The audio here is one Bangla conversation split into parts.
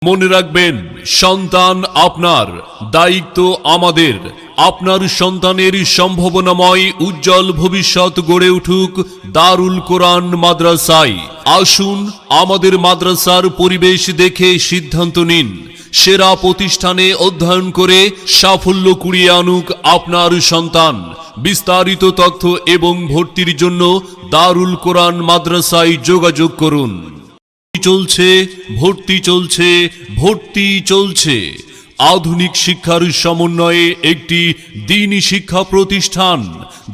মনে রাখবেন, সন্তান আপনার, দায়িত্ব আমাদের। আপনার সন্তানের সম্ভাবনাময় উজ্জ্বল ভবিষ্যৎ গড়ে উঠুক দারুল কোরআন মাদ্রাসায়। আসুন আমাদের মাদ্রাসার পরিবেশ দেখে সিদ্ধান্ত নিন। সেরা প্রতিষ্ঠানে অধ্যয়ন করে সাফল্য কুড়িয়ে আনুক আপনার সন্তান। বিস্তারিত তথ্য এবং ভর্তির জন্য দারুল কোরআন মাদ্রাসায় যোগাযোগ করুন। ভর্তি চলছে। আধুনিক শিক্ষার সমন্বয়ে একটি দ্বীনি শিক্ষা প্রতিষ্ঠান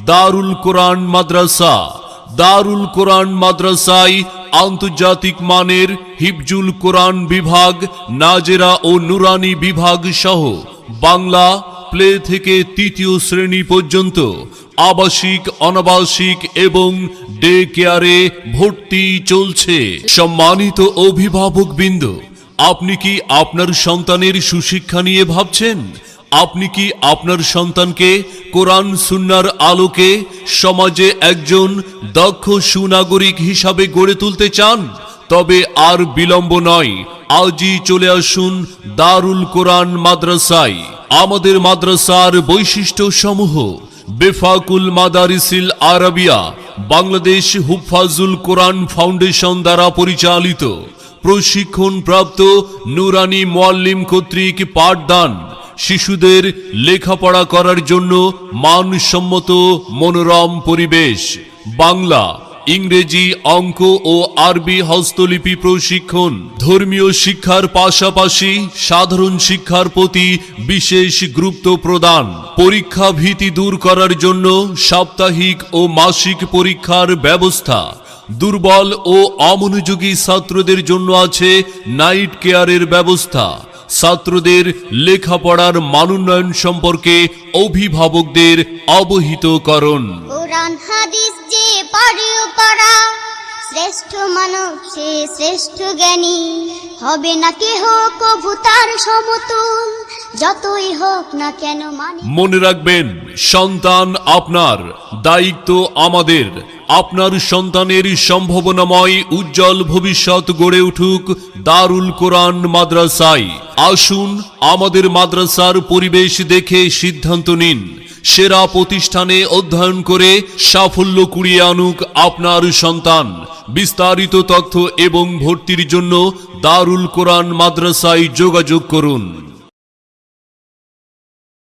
দারুল কোরআন মাদ্রাসা। দারুল কোরআন মাদ্রাসায় আন্তর্জাতিক মানের হিফজুল কোরআন বিভাগ, নাজেরা ও নুরানি বিভাগ সহ বাংলা প্লে থেকে তৃতীয় শ্রেণী পর্যন্ত আবাসিক, অনাবাসিক এবং ডে কেয়ারে ভর্তি চলছে। সম্মানিত অভিভাবকবৃন্দ, আপনি কি আপনার সন্তানের সুশিক্ষা নিয়ে ভাবছেন? আপনি কি আপনার সন্তানকে কোরআন সুন্নাহর আলোকে সমাজে একজন দক্ষ সুনাগরিক হিসাবে গড়ে তুলতে চান? তবে আর বিলম্ব নয়, আজই চলে আসুন দারুল কোরআন মাদ্রাসায়। আমাদের মাদ্রাসার বৈশিষ্ট্য সমূহ: বেফাকুল মাদারিসিল আরাবিয়া, বাংলাদেশ হুফাজুল কোরআন ফাউন্ডেশন দ্বারা পরিচালিত, প্রশিক্ষণপ্রাপ্ত নুরানি মুআল্লিম কর্তৃক পাঠদান, শিশুদের লেখাপড়া করার জন্য মানসম্মত মনোরম পরিবেশ, বাংলা, ইংরেজি, অঙ্ক ও আরবি হস্তলিপি প্রশিক্ষণ, ধর্মীয় শিক্ষার পাশাপাশি সাধারণ শিক্ষার প্রতি বিশেষ গুরুত্ব প্রদান, পরীক্ষা ভীতি দূর করার জন্য সাপ্তাহিক ও মাসিক পরীক্ষার ব্যবস্থা, দুর্বল ও অমনোযোগী ছাত্রদের জন্য আছে নাইট কেয়ারের ব্যবস্থা, ছাত্রদের লেখাপড়ার মানোন্নয়ন সম্পর্কে অভিভাবকদের অবহিত করুন। কোরআন হাদিস যে পড়ে পড়া, শ্রেষ্ঠ মানব সে শ্রেষ্ঠ জ্ঞানী, হবে না কেহ কভু তার সমতুল, যতই হোক না কেন মানে। মনে রাখবেন, সন্তান আপনার, দায়িত্ব আমাদের। আপনার সন্তানের সম্ভাবনাময় উজ্জ্বল ভবিষ্যৎ গড়ে উঠুক দারুল কোরআন মাদ্রাসায়। আসুন আমাদের মাদ্রাসার পরিবেশ দেখে সিদ্ধান্ত নিন। সেরা প্রতিষ্ঠানে অধ্যয়ন করে সাফল্য কুড়িয়ে আনুক আপনার সন্তান। বিস্তারিত তথ্য এবং ভর্তির জন্য দারুল কোরআন মাদ্রাসায় যোগাযোগ করুন।